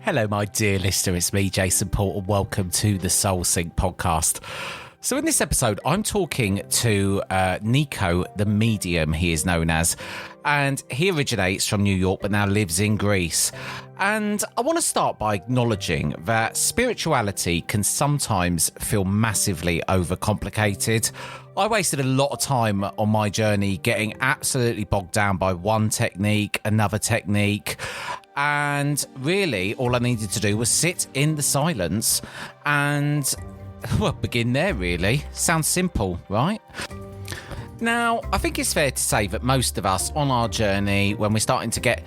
Hello, my dear listener. It's me, Jason Paul, and welcome to the Soul Sync podcast. So in this episode, I'm talking to Niko, the medium he is known as, and he originates from New York but now lives in Greece. And I want to start by acknowledging that spirituality can sometimes feel massively overcomplicated. I wasted a lot of time on my journey getting absolutely bogged down by one technique, another technique, and really all I needed to do was sit in the silence and, well, begin there really. Sounds simple, right? Now, I think it's fair to say that most of us on our journey, when we're starting to get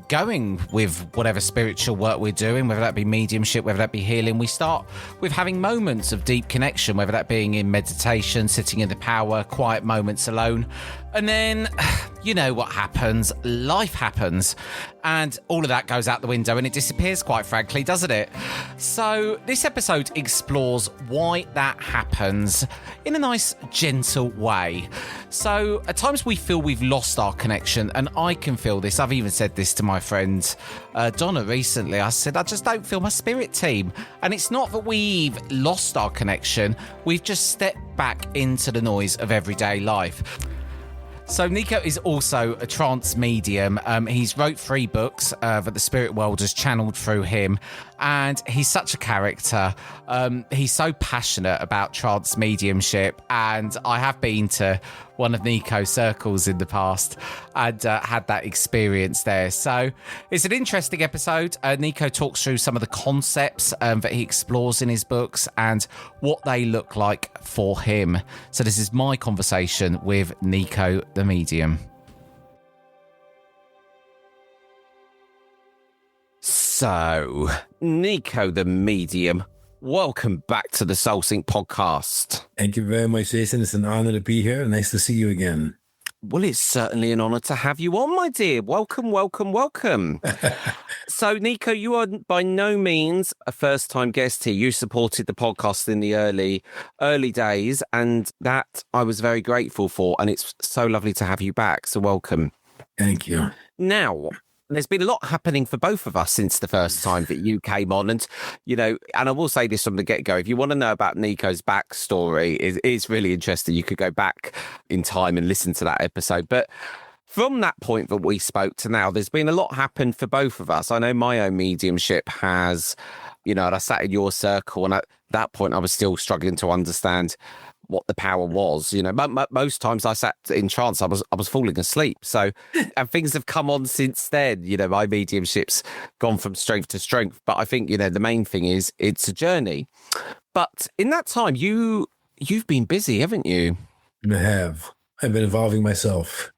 going with whatever spiritual work we're doing, whether that be mediumship, whether that be healing, we start with having moments of deep connection, whether that being in meditation, sitting in the power, quiet moments alone. And then, you know what happens? Life happens. And all of that goes out the window and it disappears, quite frankly, doesn't it? So this episode explores why that happens in a nice, gentle way. So at times we feel we've lost our connection, and I can feel this. I've even said this to my friend Donna recently. I said, I just don't feel my spirit team. And it's not that we've lost our connection. We've just stepped back into the noise of everyday life. So Niko is also a trance medium. He's wrote 3 books that the spirit world has channeled through him, and he's such a character. He's so passionate about trance mediumship, and I have been to one of Niko's circles in the past and had that experience there. So it's an interesting episode. Niko talks through some of the concepts that he explores in his books and what they look like for him. So this is my conversation with Niko the medium. So, Niko the medium, welcome back to the Soul Sync podcast. Thank you very much, Jason. It's an honor to be here. Nice to see you again. Well, it's certainly an honor to have you on, my dear. Welcome, welcome, welcome. So, Niko, you are by no means a first-time guest here. You supported the podcast in the early days, and that I was very grateful for, and it's so lovely to have you back. So welcome. Thank you. Now, there's been a lot happening for both of us since the first time that you came on. And, you know, and I will say this from the get-go, if you want to know about Niko's backstory, it's really interesting. You could go back in time and listen to that episode. But from that point that we spoke to now, there's been a lot happen for both of us. I know my own mediumship has, you know, and I sat in your circle, and at that point I was still struggling to understand what the power was. You know, most times I sat in trance, I was falling asleep. So, and things have come on since then. You know, my mediumship's gone from strength to strength. But I think, you know, the main thing is it's a journey. But in that time, you've been busy, haven't you? I have. I've been involving myself.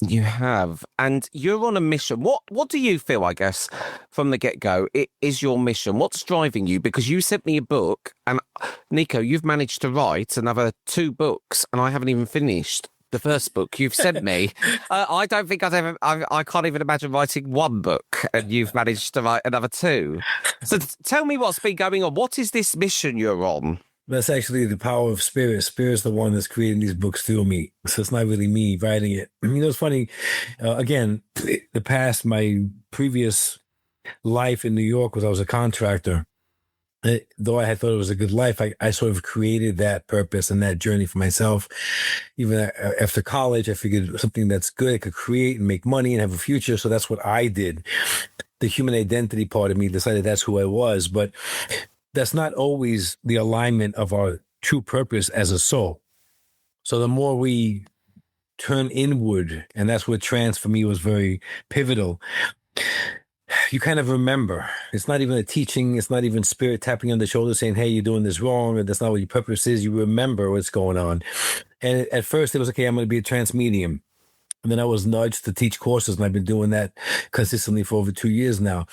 You have, and you're on a mission. What do you feel, I guess, from the get-go, it is your mission? What's driving you? Because you sent me a book, and Niko, you've managed to write another 2 books, and I haven't even finished the first book you've sent me. I don't think I can't even imagine writing 1 book, and you've managed to write another 2. So tell me what's been going on. What is this mission you're on? That's actually the power of spirit. Spirit's the one that's creating these books through me. So it's not really me writing it. You know, it's funny. Again, my previous life in New York was I was a contractor. Though I had thought it was a good life, I sort of created that purpose and that journey for myself. Even after college, I figured something that's good, I could create and make money and have a future. So that's what I did. The human identity part of me decided that's who I was. But that's not always the alignment of our true purpose as a soul. So the more we turn inward, and that's where trance for me was very pivotal, you kind of remember. It's not even a teaching. It's not even spirit tapping on the shoulder saying, hey, you're doing this wrong, or that's not what your purpose is. You remember what's going on. And at first it was, okay, I'm going to be a trance medium. And then I was nudged to teach courses, and I've been doing that consistently for over 2 years now.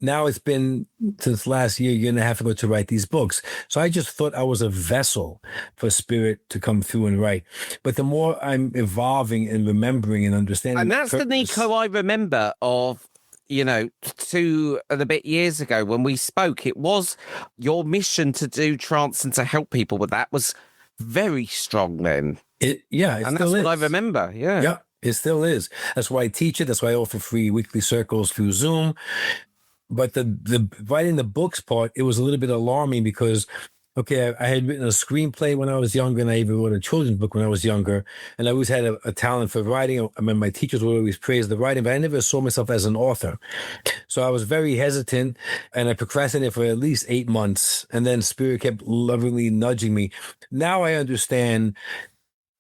Now it's been since last year and a half ago to write these books. So I just thought I was a vessel for spirit to come through and write. But the more I'm evolving and remembering and understanding. And that's the Niko I remember of, you know, 2 and a bit years ago when we spoke. It was your mission to do trance and to help people with that was very strong then. It and that's what I remember. Yeah. It still is. That's why I teach it. That's why I offer free weekly circles through Zoom. But the writing the books part, it was a little bit alarming because, okay, I had written a screenplay when I was younger, and I even wrote a children's book when I was younger, and I always had a talent for writing. I mean, my teachers would always praise the writing, but I never saw myself as an author. So I was very hesitant, and I procrastinated for at least 8 months, and then Spirit kept lovingly nudging me. Now I understand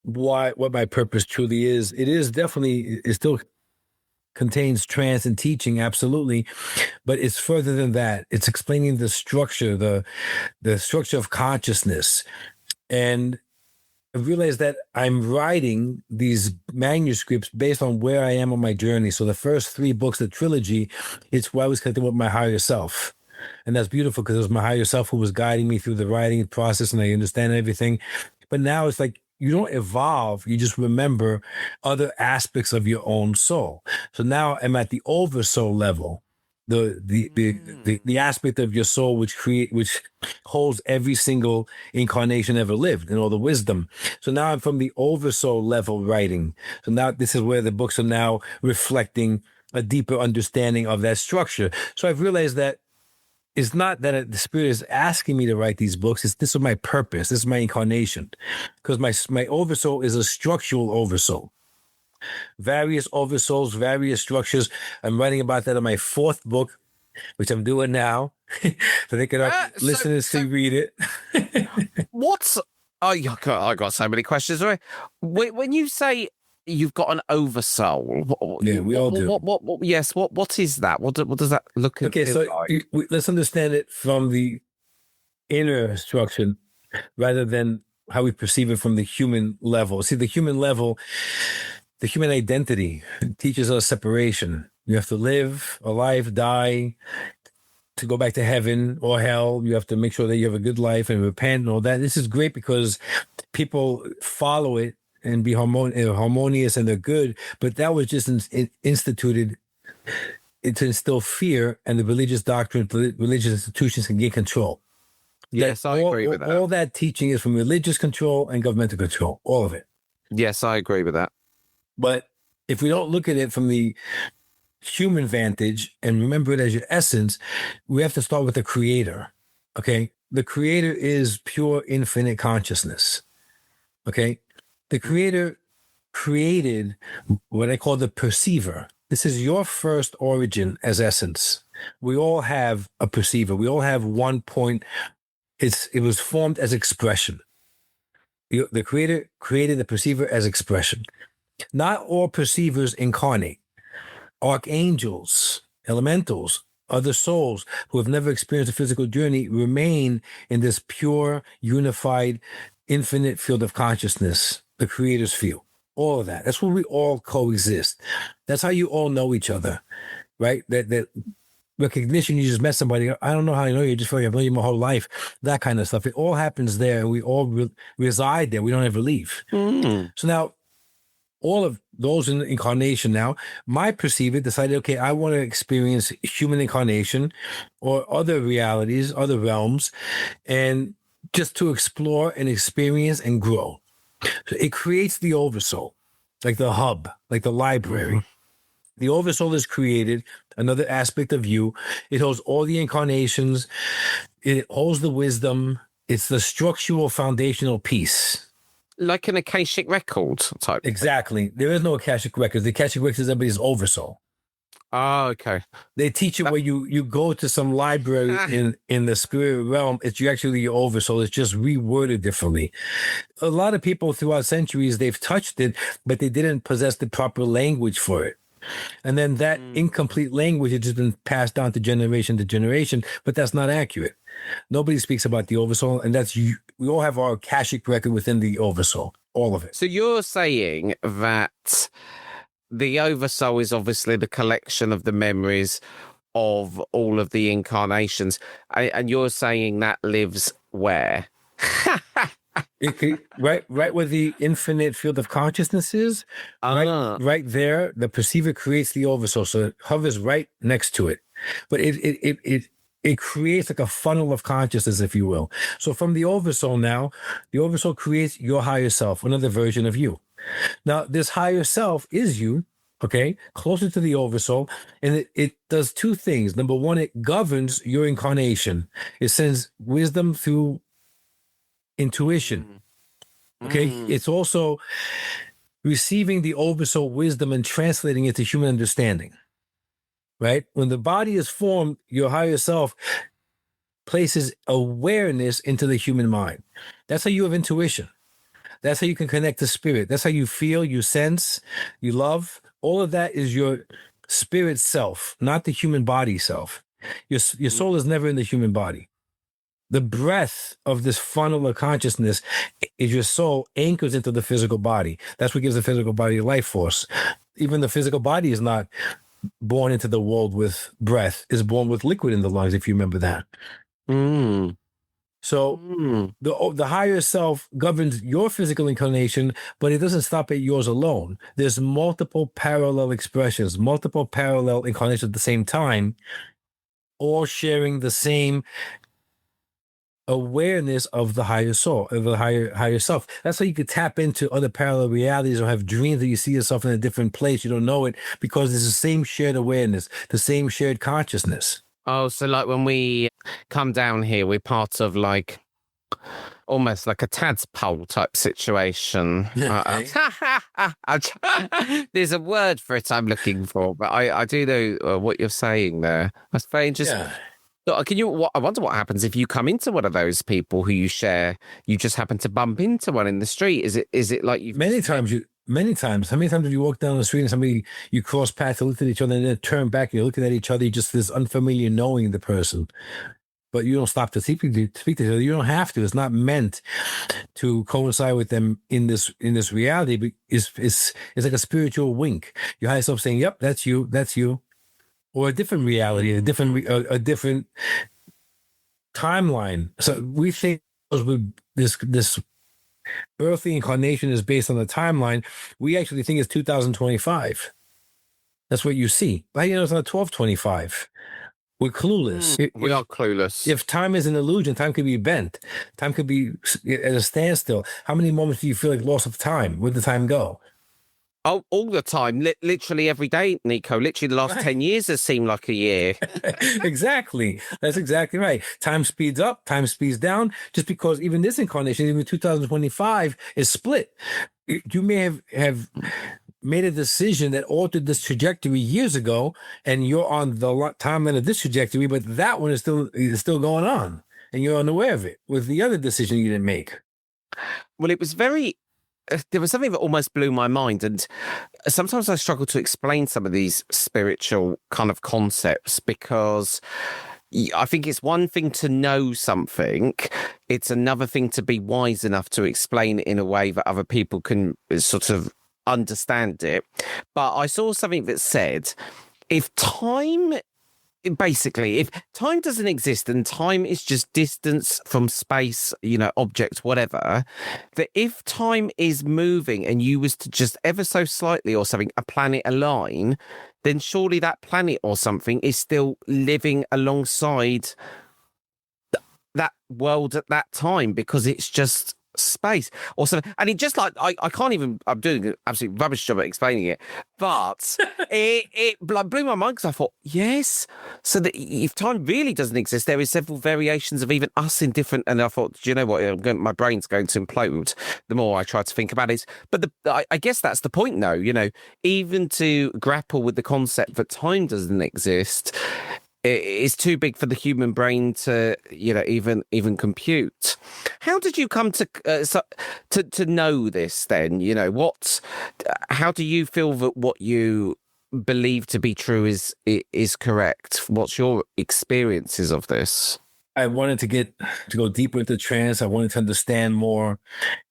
what my purpose truly is. It is definitely, it still contains trance and teaching, absolutely, but it's further than that. It's explaining the structure, the structure of consciousness. And I realized that I'm writing these manuscripts based on where I am on my journey. So the first 3 books, the trilogy, it's where I was connecting with my higher self. And that's beautiful because it was my higher self who was guiding me through the writing process, and I understand everything. But now it's like you don't evolve, you just remember other aspects of your own soul. So now I'm at the oversoul level, the aspect of your soul which holds every single incarnation ever lived and all the wisdom. So now I'm from the oversoul level writing. So now this is where the books are now reflecting a deeper understanding of that structure. So I've realized that it's not that the Spirit is asking me to write these books. This is my purpose. This is my incarnation. Because my oversoul is a structural oversoul. Various oversouls, various structures. I'm writing about that in my 4th book, which I'm doing now. So they can listeners to read it. What's... Oh, I got so many questions. When you say you've got an oversoul, yeah, we all do. What is that? What does that look okay, so like? Let's understand it from the inner structure rather than how we perceive it from the human level. See, the human level, the human identity teaches us separation. You have to live a life, die, to go back to heaven or hell. You have to make sure that you have a good life and repent and all that. This is great because people follow it and be harmonious and they're good. But that was just instituted to instill fear, and the religious doctrine, religious institutions can gain control. Yes, I agree with that. All that teaching is from religious control and governmental control, all of it. Yes, I agree with that. But if we don't look at it from the human vantage and remember it as your essence, we have to start with the creator. Okay. The creator is pure infinite consciousness. Okay. The creator created what I call the perceiver. This is your first origin as essence. We all have a perceiver. We all have one point. It was formed as expression. The creator created the perceiver as expression. Not all perceivers incarnate. Archangels, elementals, other souls who have never experienced a physical journey remain in this pure, unified, infinite field of consciousness, the creator's field. All of that. That's where we all coexist. That's how you all know each other, right? That recognition, you just met somebody. I don't know how you know you, just feel like I've known you my whole life. That kind of stuff. It all happens there. And we all reside there. We don't ever leave. So now, all of those in incarnation now, my perceiver decided, okay, I want to experience human incarnation or other realities, other realms, and just to explore and experience and grow. So it creates the oversoul, like the hub, like the library. The oversoul is created, another aspect of you. It holds all the incarnations. It holds the wisdom. It's the structural foundational piece. Like an Akashic record type. Exactly. There is no Akashic records. The Akashic records is everybody's oversoul. Oh, okay. They teach you where you go to some library in the spirit realm. It's actually your oversoul. It's just reworded differently. A lot of people throughout centuries, they've touched it, but they didn't possess the proper language for it. And then that incomplete language has just been passed down to generation, but that's not accurate. Nobody speaks about the oversoul, and that's you. We all have our Akashic record within the oversoul, all of it. So you're saying that the oversoul is obviously the collection of the memories of all of the incarnations, and you're saying that lives where? Right where the infinite field of consciousness is, right there, the perceiver creates the oversoul, so it hovers right next to it. But it creates like a funnel of consciousness, if you will. So from the oversoul now, the oversoul creates your higher self, another version of you. Now, this higher self is you, okay, closer to the oversoul. And it does two things. Number one, it governs your incarnation. It sends wisdom through intuition. Okay. It's also receiving the oversoul wisdom and translating it to human understanding. Right? When the body is formed, your higher self places awareness into the human mind. That's how you have intuition. That's how you can connect to spirit. That's how you feel, you sense, you love. All of that is your spirit self, not the human body self. Your soul is never in the human body. The breath of this funnel of consciousness is your soul anchors into the physical body. That's what gives the physical body life force. Even the physical body is not born into the world with breath, is born with liquid in the lungs, if you remember that. So the higher self governs your physical incarnation, but it doesn't stop at yours alone. There's multiple parallel expressions, multiple parallel incarnations at the same time, all sharing the same awareness of the higher soul, of the higher self. That's how you could tap into other parallel realities or have dreams that you see yourself in a different place. You don't know it because it's the same shared awareness, the same shared consciousness. Oh, so like when we come down here, we're part of like almost like a tadpole type situation. There's a word for it I'm looking for, but I do know what you're saying there. That's very interesting. Yeah. Can you? I wonder what happens if you come into one of those people who you share. You just happen to bump into one in the street. Is it like you? Many times. How many times did you walk down the street and somebody, you cross paths, you looked at each other and then turn back and you're looking at each other, you just this unfamiliar knowing the person, but you don't stop to speak to each other. You don't have to. It's not meant to coincide with them in this reality. But it's like a spiritual wink. Your higher self saying, "Yep, that's you," or a different reality, a different timeline. So we think this earthly incarnation is based on the timeline. We actually think it's 2025. That's what you see. But it's not 1225. We're clueless. We are clueless. If time is an illusion, time could be bent. Time could be at a standstill. How many moments do you feel like loss of time? Where'd the time go? Oh, all the time. Literally every day, Niko. Literally the last 10 years has seemed like a year. Exactly. That's exactly right. Time speeds up, time speeds down, just because even this incarnation, even 2025, is split. You may have made a decision that altered this trajectory years ago, and you're on the timeline of this trajectory, but that one is still going on, and you're unaware of it with the other decision you didn't make. Well, it was there was something that almost blew my mind, and sometimes I struggle to explain some of these spiritual kind of concepts because I think it's one thing to know something, it's another thing to be wise enough to explain it in a way that other people can sort of understand it. But I saw something that said if time doesn't exist and time is just distance from space, object, whatever, that if time is moving and you was to just ever so slightly or something, a planet align, then surely that planet or something is still living alongside that world at that time because it's just space or something. And it just like I can't even, I'm doing an absolute rubbish job at explaining it, but it blew my mind because I thought, yes, so that if time really doesn't exist, there is several variations of even us in different, and I thought, do you know what, my brain's going to implode the more I try to think about it. But I guess that's the point though, even to grapple with the concept that time doesn't exist, it's too big for the human brain to, even compute. How did you come to know this then? How do you feel that what you believe to be true is correct? What's your experiences of this? I wanted to go deeper into trance. I wanted to understand more.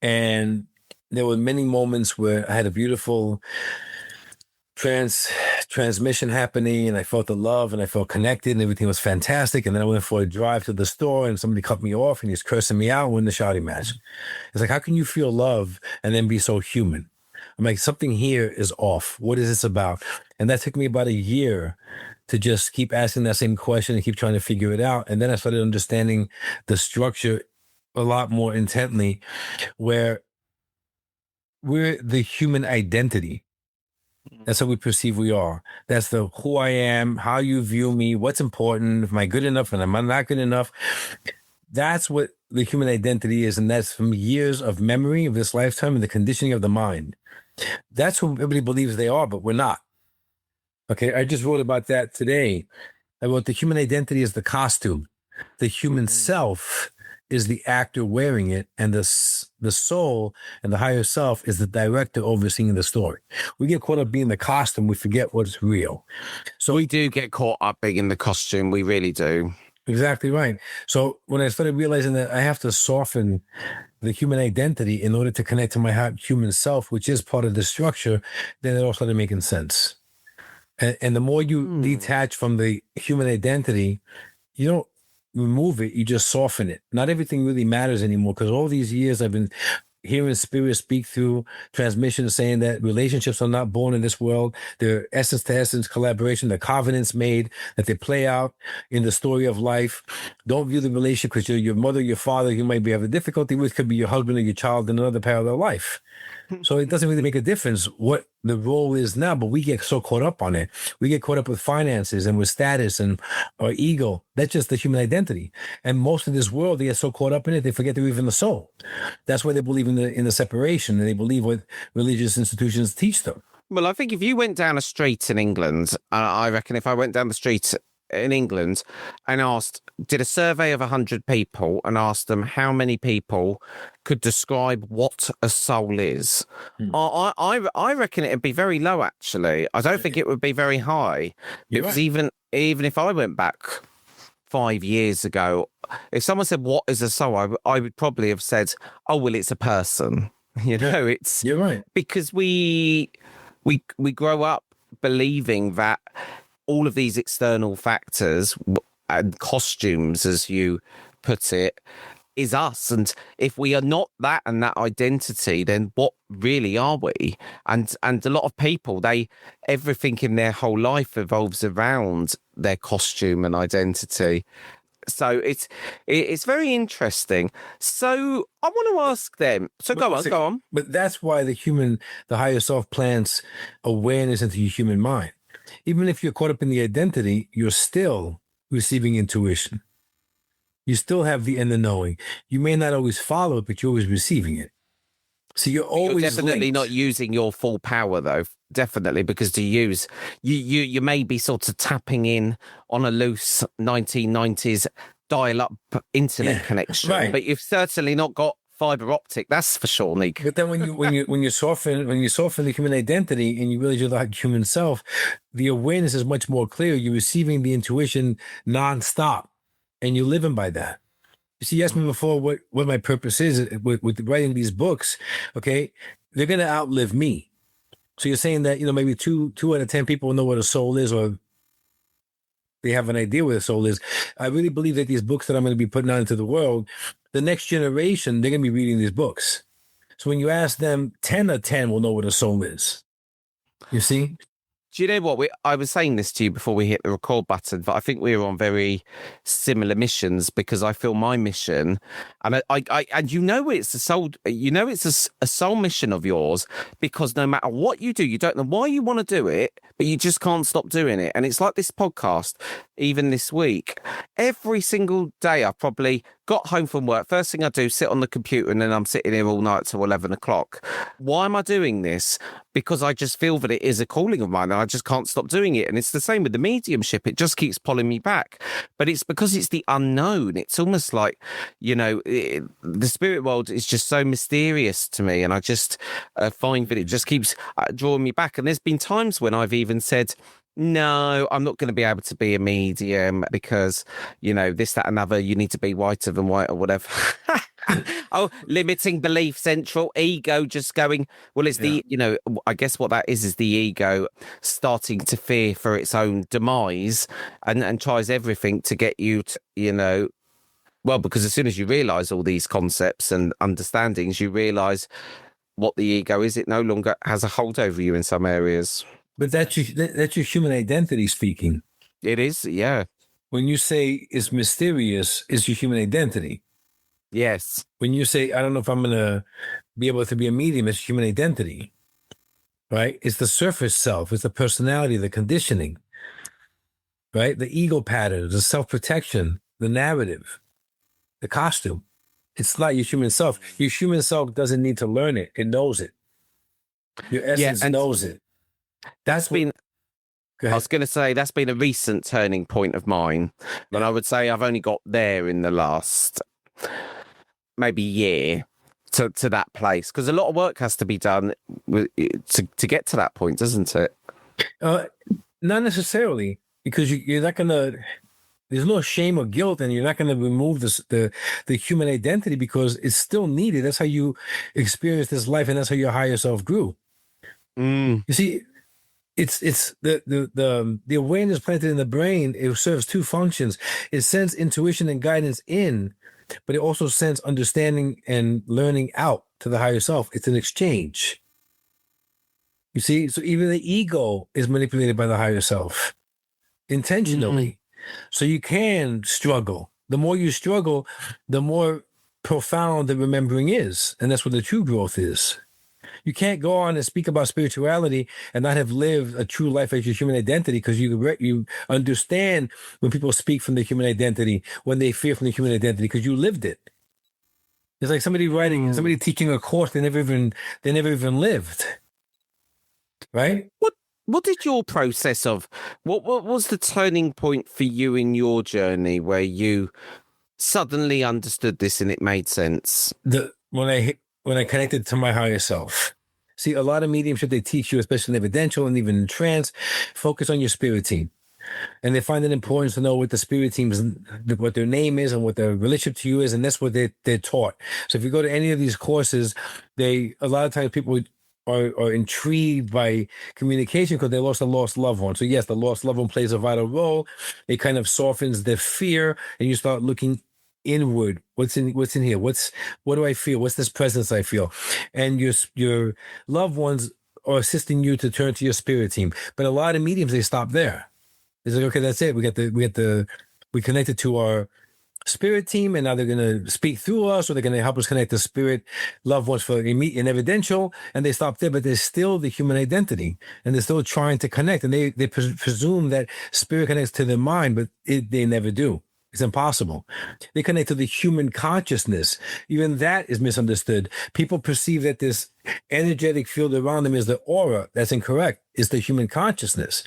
And there were many moments where I had a beautiful transmission happening, and I felt the love and I felt connected and everything was fantastic. And then I went for a drive to the store and somebody cut me off and he's cursing me out and win the shouting match. It's like, how can you feel love and then be so human? I'm like, something here is off. What is this about? And that took me about a year to just keep asking that same question and keep trying to figure it out. And then I started understanding the structure a lot more intently, where we're the human identity. That's how we perceive we are. That's the who I am, how you view me, what's important, am I good enough, and am I not good enough? That's what the human identity is, and that's from years of memory of this lifetime and the conditioning of the mind. That's who everybody believes they are, but we're not. Okay, I just wrote about that today. I wrote the human identity is the costume. The human self is the actor wearing it, and the soul and the higher self is the director overseeing the story. We get caught up being the costume. We forget what's real. So we do get caught up being in the costume. We really do. Exactly right. So when I started realizing that I have to soften the human identity in order to connect to my human self, which is part of the structure, then it all started making sense. And the more you detach from the human identity, you don't remove it, you just soften it. Not everything really matters anymore, because all these years I've been hearing spirit speak through transmissions saying that relationships are not born in this world. They're essence to essence collaboration, the covenants made, that they play out in the story of life. Don't view the relationship because your mother, your father, you might be having difficulty with, could be your husband or your child in another parallel life. So it doesn't really make a difference what the role is now, but we get so caught up on it. We get caught up with finances and with status and our ego. That's just the human identity. And most of this world, they get so caught up in it, they forget they're even the soul. That's why they believe in the separation, and they believe what religious institutions teach them. Well, I think if you went down a street in England, I reckon if I went down the street in England and did a survey of 100 people and asked them how many people could describe what a soul is, I reckon it'd be very low, actually. I don't think it would be very high. Because even if I went back 5 years ago, if someone said, what is a soul? I would probably have said, oh, well, it's a person. You know, You're right. Because we grow up believing that all of these external factors and costumes, as you put it, is us. And if we are not that and that identity, then what really are we? And a lot of people, everything in their whole life revolves around their costume and identity. So it's very interesting. So I want to ask them. So go on. But that's why the higher self plants awareness into your human mind. Even if you're caught up in the identity, you're still receiving intuition. You still have the inner knowing. You may not always follow it, but you're always receiving it. So you're always definitely not using your full power, though. Definitely, because you may be sort of tapping in on a loose 1990s dial-up internet connection, right. But you've certainly not got fiber optic. That's for sure, Niko. But then when you soften the human identity and you realize you're the human self, the awareness is much more clear. You're receiving the intuition nonstop, and you're living by that. You see, you asked me before what my purpose is with writing these books. Okay, they're going to outlive me. So you're saying that maybe two out of 10 people know what a soul is, or they have an idea what a soul is. I really believe that these books that I'm going to be putting out into the world, the next generation, they're going to be reading these books. So when you ask them, 10 of 10 will know what a soul is. You see? Do you know what? I was saying this to you before we hit the record button, but I think we were on very similar missions, because I feel my mission, and and it's a soul, it's a soul mission of yours, because no matter what you do, you don't know why you want to do it, but you just can't stop doing it. And it's like this podcast, even this week, every single day I probably got home from work. First thing I do, sit on the computer, and then I'm sitting here all night till 11 o'clock. Why am I doing this? Because I just feel that it is a calling of mine, and I just can't stop doing it. And it's the same with the mediumship. It just keeps pulling me back. But it's because it's the unknown. It's almost like, the spirit world is just so mysterious to me. And I just find that it just keeps drawing me back. And there's been times when I've even said, no, I'm not going to be able to be a medium because, this, that, another, you need to be whiter than white or whatever. Oh, limiting belief central, ego just going, well, it's I guess what that is the ego starting to fear for its own demise and tries everything to get you to, well, because as soon as you realise all these concepts and understandings, you realise what the ego is. It no longer has a hold over you in some areas. But that's your human identity speaking. It is, yeah. When you say it's mysterious, it's your human identity. Yes. When you say, I don't know if I'm going to be able to be a medium, it's human identity. right? It's the surface self, it's the personality, the conditioning, right? The ego patterns, the self-protection, the narrative, the costume. It's not your human self. Your human self doesn't need to learn it. It knows it. Your essence knows it. That's been, Go I ahead. was going to say, that's been a recent turning point of mine. And I would say I've only got there in the last maybe year to that place. Because a lot of work has to be done to get to that point, doesn't it? Not necessarily, because you're not going to, there's no shame or guilt, and you're not going to remove the human identity because it's still needed. That's how you experience this life, and that's how your higher self grew. You see, it's the awareness planted in the brain. It serves two functions. It sends intuition and guidance in, but it also sends understanding and learning out to the higher self. It's an exchange. You see, so even the ego is manipulated by the higher self intentionally. So you can struggle. The more you struggle, the more profound the remembering is, and that's what the true growth is. You can't go on and speak about spirituality and not have lived a true life as your human identity, because you understand when people speak from the human identity, when they fear from the human identity, because you lived it. It's like somebody teaching a course they never even lived. Right? What did your process of what was the turning point for you in your journey where you suddenly understood this and it made sense? When I connected to my higher self. See, a lot of mediumship they teach you, especially in evidential and even in trance, focus on your spirit team. And they find it important to know what the spirit team's, what their name is and what their relationship to you is, and that's what they're taught. So if you go to any of these courses, a lot of times people are intrigued by communication because they lost a lost loved one. So yes, the lost loved one plays a vital role. It kind of softens their fear, and you start looking inward. What's in here? What do I feel? What's this presence I feel? And your loved ones are assisting you to turn to your spirit team. But a lot of mediums, they stop there. It's like, okay, that's it. We connected to our spirit team, and now they're going to speak through us, or they're going to help us connect the spirit loved ones for in evidential, and they stop there. But there's still the human identity, and they're still trying to connect, and they presume that spirit connects to their mind, but they never do. It's impossible. They connect to the human consciousness. Even that is misunderstood. People perceive that this energetic field around them is the aura. That's incorrect. It's the human consciousness.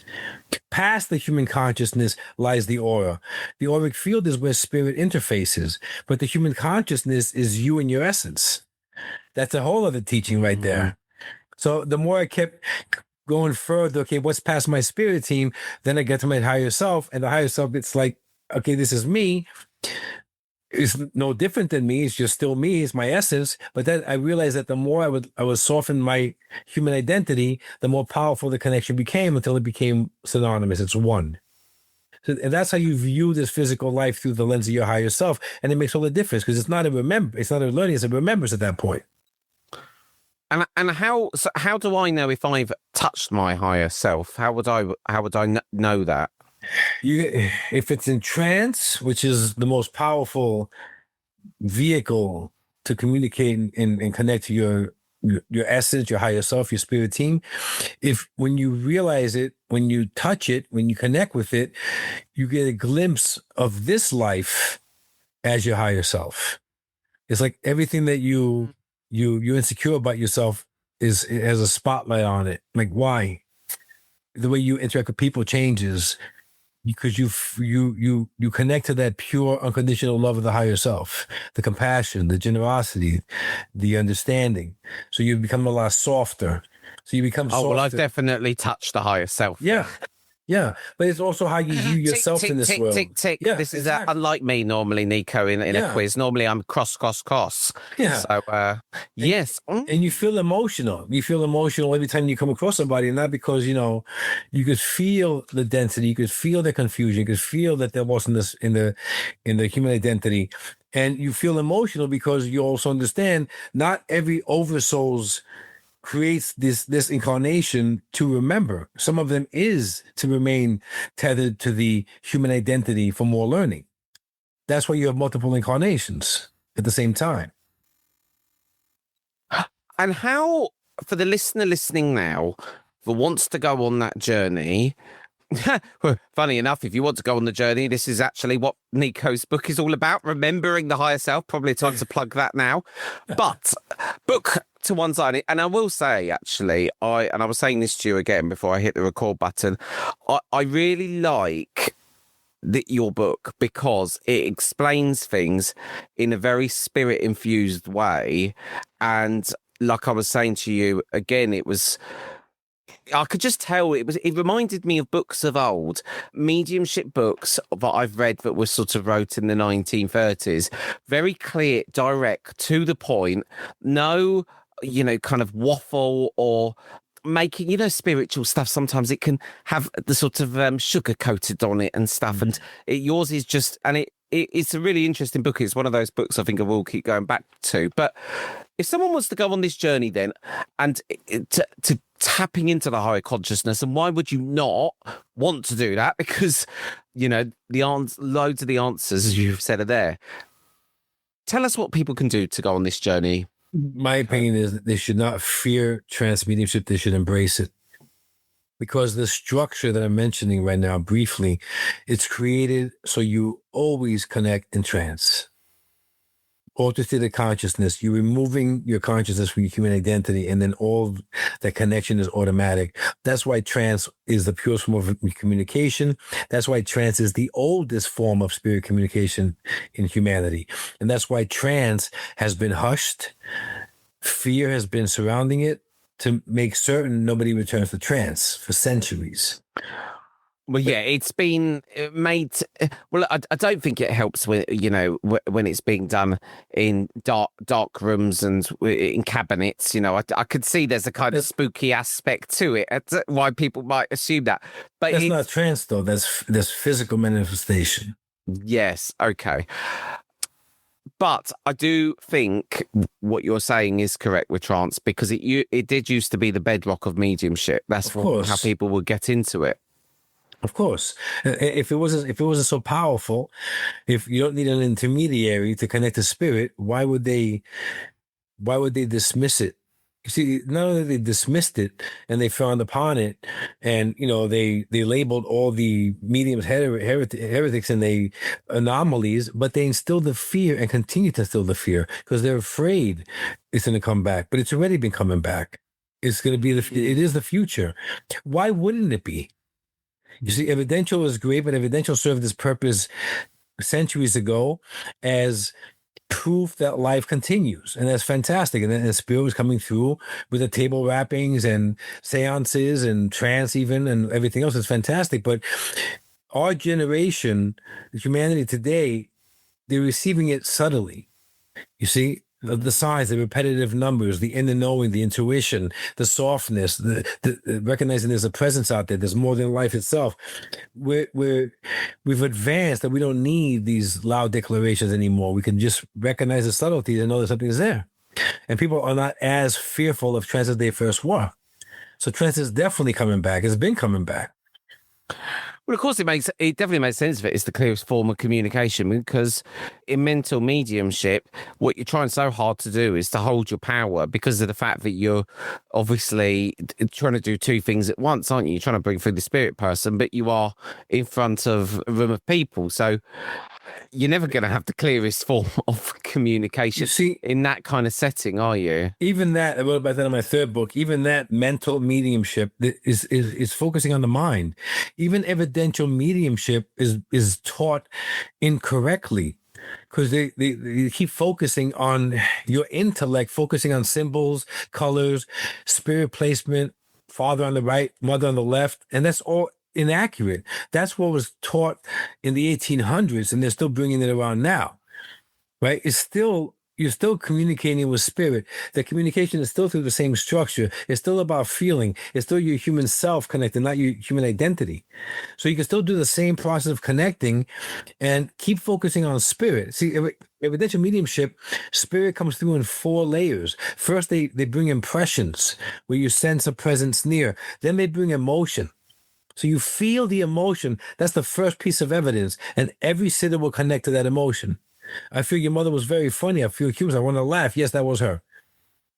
Past the human consciousness lies the aura. The auric field is where spirit interfaces, but the human consciousness is you and your essence. That's a whole other teaching right there. So the more I kept going further, okay, what's past my spirit team, then I get to my higher self, and the higher self, it's like, okay, this is me. It's no different than me. It's just still me. It's my essence. But then I realized that the more I would soften my human identity, the more powerful the connection became, until it became synonymous. It's one. So, and that's how you view this physical life, through the lens of your higher self. And it makes all the difference, because it's not a learning, it's a remembrance at that point. And how do I know if I've touched my higher self? How would I know that? If it's in trance, which is the most powerful vehicle to communicate and connect to your essence, your higher self, your spirit team, when you realize it, when you touch it, when you connect with it, you get a glimpse of this life as your higher self. It's like everything that you're insecure about yourself it has a spotlight on it. Like, why? The way you interact with people changes, because you connect to that pure, unconditional love of the higher self, the compassion, the generosity, the understanding. So you become a lot softer. So you become softer. Oh, well, I've definitely touched the higher self. Yeah, but it's also how you view yourself in this world. Tick. Yeah, this is unlike me normally, Niko, in a quiz. Normally I'm cross. Yeah. So, yes. And you feel emotional. You feel emotional every time you come across somebody, and not because, you could feel the density, you could feel the confusion, you could feel that there wasn't this in the human identity. And you feel emotional because you also understand not every oversoul's creates this incarnation to remember. Some of them is to remain tethered to the human identity for more learning. That's why you have multiple incarnations at the same time. And how for the listener listening now, who wants to go on that journey, well, funny enough, if you want to go on the journey, this is actually what Niko's book is all about, remembering the higher self. Probably time to plug that now. But book to one side, and I will say, actually, I was saying this to you again before I hit the record button, I really like your book because it explains things in a very spirit-infused way. And like I was saying to you, again, I could just tell it reminded me of books of old, mediumship books that I've read that were sort of wrote in the 1930s. Very clear, direct, to the point. No, kind of waffle or making, spiritual stuff. Sometimes it can have the sort of sugar coated on it and stuff. And yours is just, and it's a really interesting book. It's one of those books I think I will keep going back to. But if someone wants to go on this journey then and to tapping into the higher consciousness, and why would you not want to do that? Because, loads of the answers, as you've said, are there. Tell us what people can do to go on this journey. My opinion is that they should not fear trance mediumship. They should embrace it. Because the structure that I'm mentioning right now briefly, it's created so you always connect in trance. Altered consciousness, you're removing your consciousness from your human identity, and then all that connection is automatic. That's why trance is the purest form of communication. That's why trance is the oldest form of spirit communication in humanity. And that's why trance has been hushed. Fear has been surrounding it to make certain nobody returns to trance for centuries. Well, yeah, it's been made. Well, I don't think it helps when when it's being done in dark rooms and in cabinets. I could see there's a kind of spooky aspect to it. That's why people might assume that. But that's not trance, though. That's physical manifestation. Yes. Okay. But I do think what you're saying is correct with trance, because it did used to be the bedrock of mediumship. That's how people would get into it. Of course, if it wasn't so powerful, if you don't need an intermediary to connect to spirit, why would they dismiss it? You see, not only they dismissed it and they frowned upon it, and they labeled all the mediums heretics and they anomalies, but they instilled the fear and continue to instill the fear because they're afraid it's going to come back. But it's already been coming back. It's going to be it is the future. Why wouldn't it be? You see, evidential is great, but evidential served its purpose centuries ago as proof that life continues. And that's fantastic. And then the spirit was coming through with the table wrappings and seances and trance even and everything else. It's fantastic. But our generation, humanity today, they're receiving it subtly. You see? The size, the repetitive numbers, the inner knowing, the intuition, the softness, the recognizing there's a presence out there. There's more than life itself. We've advanced that we don't need these loud declarations anymore. We can just recognize the subtleties and know that something is there. And people are not as fearful of trance as they first were. So trance is definitely coming back. It's been coming back. Well, of course, it definitely makes sense that it's the clearest form of communication, because in mental mediumship, what you're trying so hard to do is to hold your power because of the fact that you're obviously trying to do two things at once, aren't you? You're trying to bring through the spirit person, but you are in front of a room of people. So you're never going to have the clearest form of communication in that kind of setting, are you? Even that, I wrote about that in my third book, even that mental mediumship is focusing on the mind. Even evidential mediumship is taught incorrectly because they keep focusing on your intellect, focusing on symbols, colors, spirit placement, father on the right, mother on the left, and that's all inaccurate. That's what was taught in the 1800s, and they're still bringing it around now, right? You're still communicating with spirit. The communication is still through the same structure. It's still about feeling. It's still your human self connected, not your human identity. So you can still do the same process of connecting and keep focusing on spirit. See, evidential mediumship, spirit comes through in 4 layers. First, they bring impressions where you sense a presence near. Then they bring emotion. So you feel the emotion. That's the first piece of evidence. And every sitter will connect to that emotion. I feel your mother was very funny. I feel cute. I want to laugh. Yes, that was her.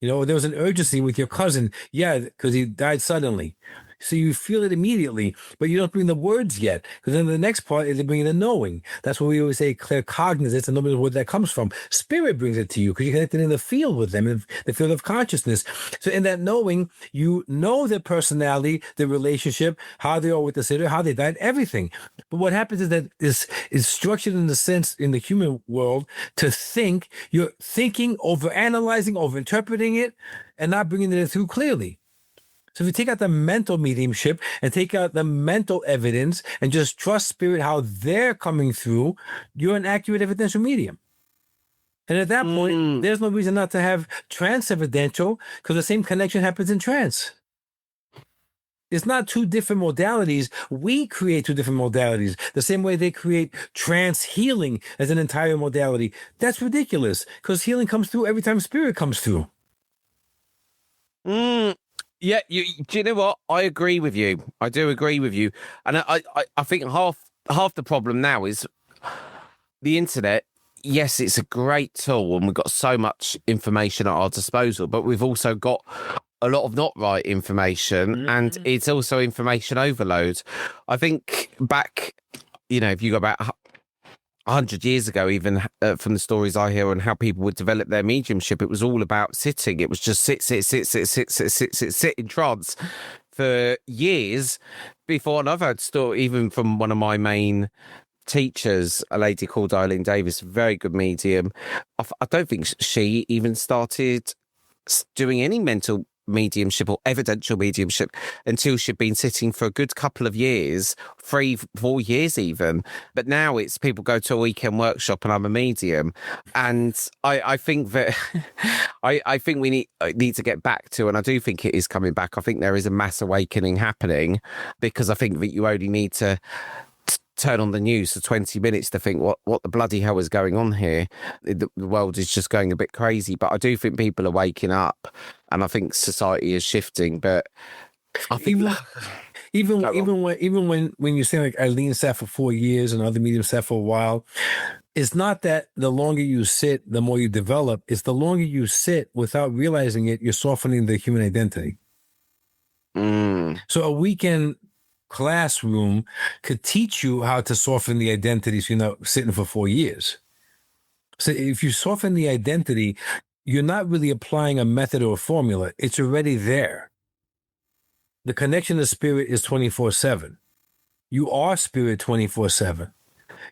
There was an urgency with your cousin. Yeah, because he died suddenly. So you feel it immediately, but you don't bring the words yet. Because then the next part is to bring the knowing. That's what we always say, claircognizance, and nobody knows where that comes from. Spirit brings it to you because you're connected in the field with them, in the field of consciousness. So in that knowing, you know their personality, their relationship, how they are with the sitter, how they died, everything. But what happens is that this is structured in the sense in the human world to think. You're thinking, over analyzing, over interpreting it, and not bringing it through clearly. So if you take out the mental mediumship and take out the mental evidence and just trust spirit, how they're coming through, you're an accurate evidential medium. And at that point, there's no reason not to have trance evidential, because the same connection happens in trance. It's not two different modalities. We create two different modalities, the same way they create trance healing as an entire modality. That's ridiculous, because healing comes through every time spirit comes through. Yeah, do you know what? I agree with you. I do agree with you. And I think half the problem now is the internet. Yes, it's a great tool and we've got so much information at our disposal, but we've also got a lot of not right information, and it's also information overload. I think back, if you go back 100 years ago, even from the stories I hear on how people would develop their mediumship, it was all about sitting. It was just sit in trance for years before. And I've heard story even from one of my main teachers, a lady called Eileen Davis, very good medium. I don't think she even started doing any mental mediumship or evidential mediumship until she'd been sitting for a good couple of years, 3-4 years even. But now it's people go to a weekend workshop and I'm a medium. And I think that I think we need to get back to, and I do think it is coming back. I think there is a mass awakening happening, because I think that you only need to turn on the news for 20 minutes to think what the bloody hell is going on here. The world is just going a bit crazy. But I do think people are waking up, and I think society is shifting. But I think even when you say like Eileen sat for 4 years and other mediums sat for a while, it's not that the longer you sit, the more you develop. It's the longer you sit without realizing it, you're softening the human identity. So a weekend classroom could teach you how to soften the identity, so you're not sitting for 4 years. So if you soften the identity, you're not really applying a method or a formula. It's already there. The connection to spirit is 24/7. You are spirit 24/7.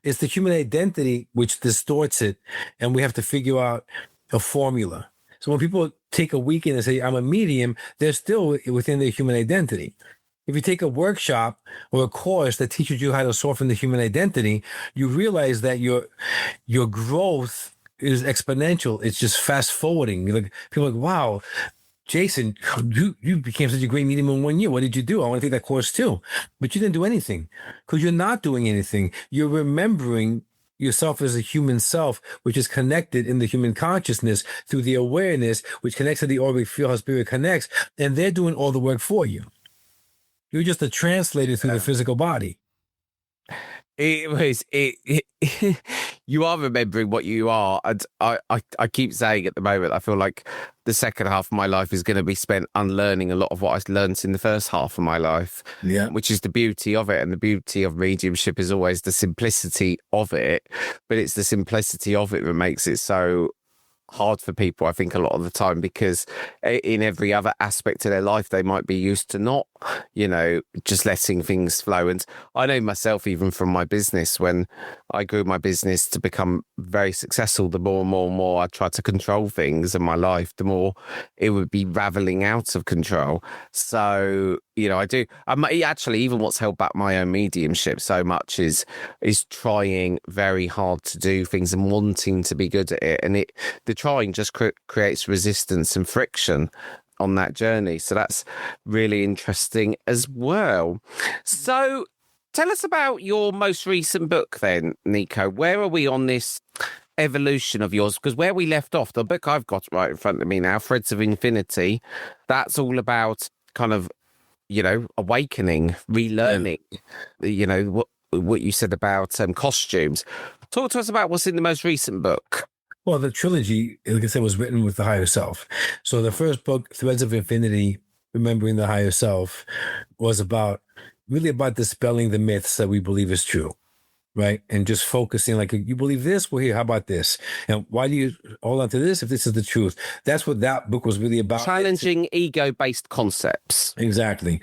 It's the human identity which distorts it, and we have to figure out a formula. So when people take a weekend and say, I'm a medium, they're still within their human identity. If you take a workshop or a course that teaches you how to soften the human identity, you realize that your growth is exponential. It's just fast forwarding. People are like, wow, Jason, you became such a great medium in 1 year. What did you do? I want to take that course too. But you didn't do anything, because you're not doing anything. You're remembering yourself as a human self, which is connected in the human consciousness through the awareness, which connects to the auric field, how spirit connects, and they're doing all the work for you. You're just a translator through the physical body. You are remembering what you are. And I keep saying at the moment, I feel like the second half of my life is going to be spent unlearning a lot of what I learned in the first half of my life. Yeah. Which is the beauty of it. And the beauty of mediumship is always the simplicity of it. But it's the simplicity of it that makes it so hard for people, I think, a lot of the time, because in every other aspect of their life they might be used to not, just letting things flow. And I know myself, even from my business, when I grew my business to become very successful, the more and more and more I tried to control things in my life, the more it would be raveling out of control. So I do. Actually, even what's held back my own mediumship so much is trying very hard to do things and wanting to be good at it. And the trying just creates resistance and friction on that journey. So that's really interesting as well. So tell us about your most recent book then, Niko. Where are we on this evolution of yours? Because where we left off, the book I've got right in front of me now, Threads of Infinity, that's all about kind of awakening, relearning, what you said about costumes. Talk to us about what's in the most recent book. Well, the trilogy, like I said, was written with the higher self. So the first book, Threads of Infinity, Remembering the Higher Self, was really about dispelling the myths that we believe is true, right? And just focusing, like, you believe this? Well, here, how about this? And why do you hold on to this if this is the truth? That's what that book was really about. Challenging ego-based concepts. Exactly.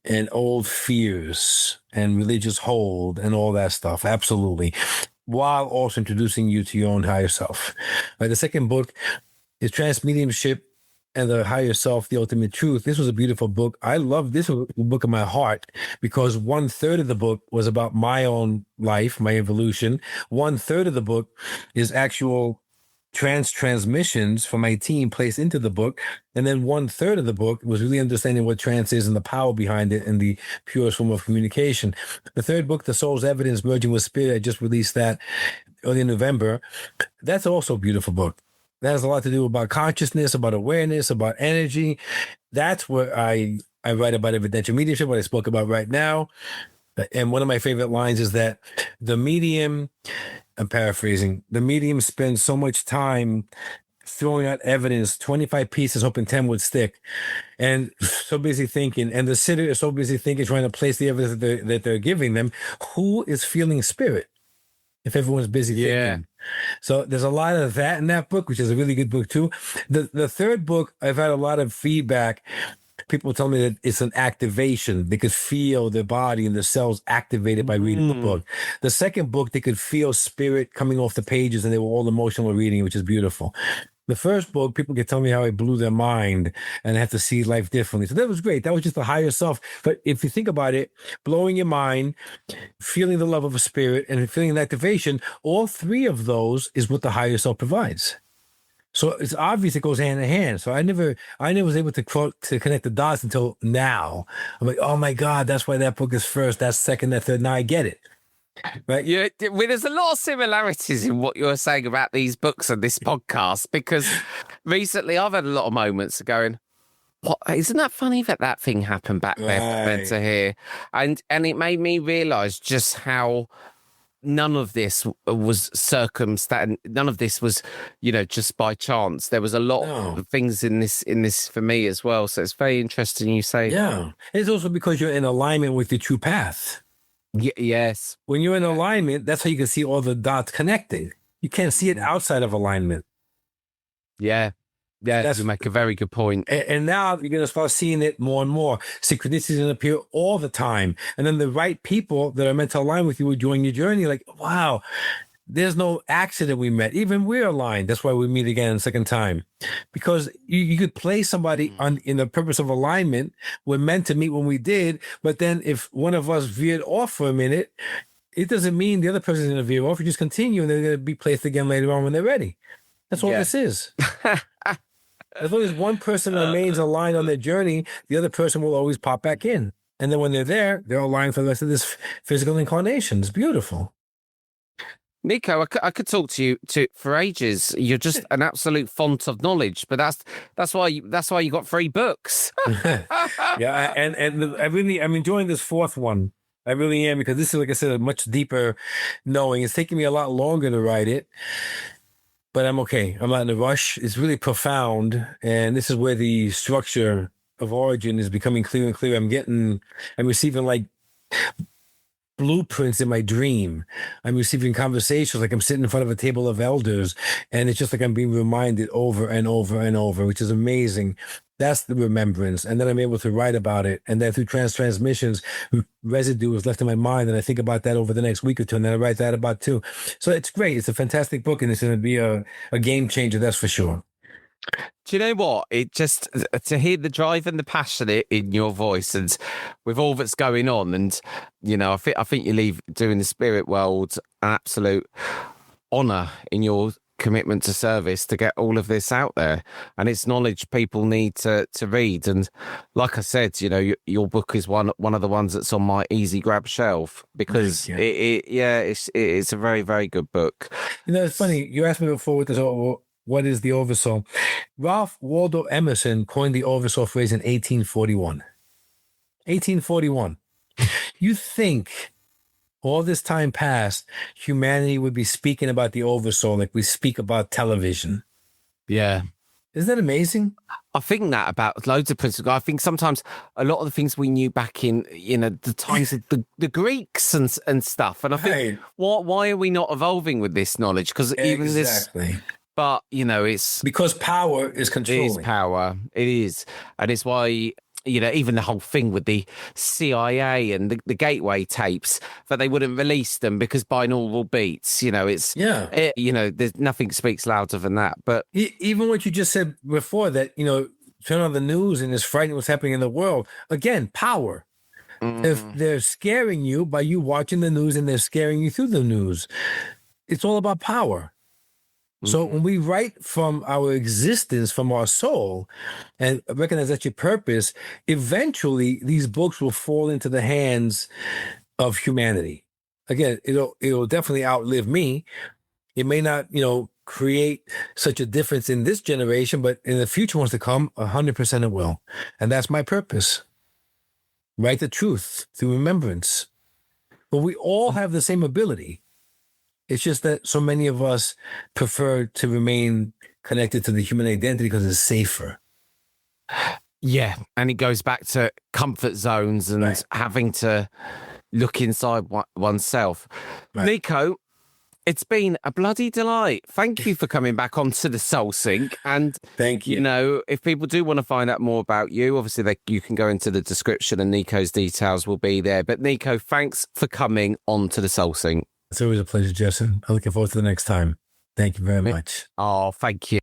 And old fears and religious hold and all that stuff. Absolutely. While also introducing you to your own higher self. Right, the second book is Transmediumship and the Higher Self, the Ultimate Truth. This was a beautiful book. I love this book in my heart because 1/3 of the book was about my own life, my evolution. 1/3 of the book is actual transmissions from my team placed into the book. And then 1/3 of the book was really understanding what trance is and the power behind it and the purest form of communication. The third book, The Soul's Evidence, Merging with Spirit, I just released that early in November. That's also a beautiful book. That has a lot to do about consciousness, about awareness, about energy. That's what I write about evidential mediumship, what I spoke about right now. And one of my favorite lines is that the medium, I'm paraphrasing, the medium spends so much time throwing out evidence, 25 pieces, hoping 10 would stick, and so busy thinking, and the sitter is so busy thinking, trying to place the evidence that they're giving them. Who is feeling spirit if everyone's busy thinking? So there's a lot of that in that book, which is a really good book too. The third book, I've had a lot of feedback. People tell me that it's an activation. They could feel their body and the cells activated by reading the book. The second book, they could feel spirit coming off the pages and they were all emotional reading, which is beautiful. The first book, people could tell me how it blew their mind and I have to see life differently. So that was great. That was just the higher self. But if you think about it, blowing your mind, feeling the love of a spirit, and feeling an activation, all three of those is what the higher self provides. So it's obvious it goes hand in hand. So I never was able to connect the dots until now. I'm like, oh my God, that's why that book is first, that's second, that third. Now I get it. Right? Yeah, well, there's a lot of similarities in what you're saying about these books and this podcast, because recently I've had a lot of moments of going, what, isn't that funny that thing happened back there compared to here? And it made me realise just how none of this was circumstance. None of this was, just by chance. There was a lot of things in this for me as well. So it's very interesting you say. Yeah. It's also because you're in alignment with your true path. Yes. When you're in alignment, that's how you can see all the dots connecting. You can't see it outside of alignment. Yeah. Yeah, you make a very good point. And now you're going to start seeing it more and more. Synchronicities going to appear all the time. And then the right people that are meant to align with you will join your journey. Like, wow, there's no accident we met. Even we're aligned. That's why we meet again a second time. Because you could place somebody in the purpose of alignment. We're meant to meet when we did. But then if one of us veered off for a minute, it doesn't mean the other person's going to veer off. You just continue and they're going to be placed again later on when they're ready. That's all this is. As long as one person remains aligned on their journey, the other person will always pop back in. And then when they're there, they're aligned for the rest of this physical incarnation. It's beautiful. Niko, I could talk to you for ages. You're just an absolute font of knowledge, but that's why you got 3 books. Yeah, and I'm enjoying this fourth one. I really am, because this is, like I said, a much deeper knowing. It's taking me a lot longer to write it. But I'm okay. I'm not in a rush. It's really profound. And this is where the structure of origin is becoming clearer and clearer. I'm receiving like blueprints in my dream. I'm receiving conversations like I'm sitting in front of a table of elders. And it's just like I'm being reminded over and over and over, which is amazing. That's the remembrance. And then I'm able to write about it. And then through transmissions, residue is left in my mind. And I think about that over the next week or two. And then I write that about too. So it's great. It's a fantastic book. And it's going to be a game changer. That's for sure. Do you know what? It just, to hear the drive and the passion in your voice and with all that's going on. And, I think you leave doing the spirit world an absolute honour in your commitment to service to get all of this out there, and it's knowledge people need to read. And like I said, your book is one of the ones that's on my easy grab shelf, because it's a very, very good book. It's funny, you asked me before with this, what is the oversoul? Ralph Waldo Emerson coined the oversoul phrase in 1841. You think all this time past, humanity would be speaking about the oversoul like we speak about television. Yeah. Isn't that amazing? I think that about loads of principles. I think sometimes a lot of the things we knew back in, the times of the Greeks and stuff. And I think, why are we not evolving with this knowledge? Because even this, but it's because power is controlling. It is power. It is, and it's why even the whole thing with the CIA and the gateway tapes, that they wouldn't release them because binaural beats. There's nothing speaks louder than that. But even what you just said before, that turn on the news and it's frightening what's happening in the world. Again, power. If they're scaring you by you watching the news and they're scaring you through the news, it's all about power. So when we write from our existence, from our soul, and recognize that's your purpose, eventually these books will fall into the hands of humanity. Again, it'll definitely outlive me. It may not, create such a difference in this generation, but in the future ones to come, 100% it will. And that's my purpose. Write the truth through remembrance. But we all have the same ability. It's just that so many of us prefer to remain connected to the human identity because it's safer. Yeah, and it goes back to comfort zones and having to look inside oneself. Right. Niko, it's been a bloody delight. Thank you for coming back onto the Soul Sync. And thank you. If people do want to find out more about you, obviously you can go into the description and Niko's details will be there. But Niko, thanks for coming onto the Soul Sync. It's always a pleasure, Justin. I'm looking forward to the next time. Thank you very much. Oh, thank you.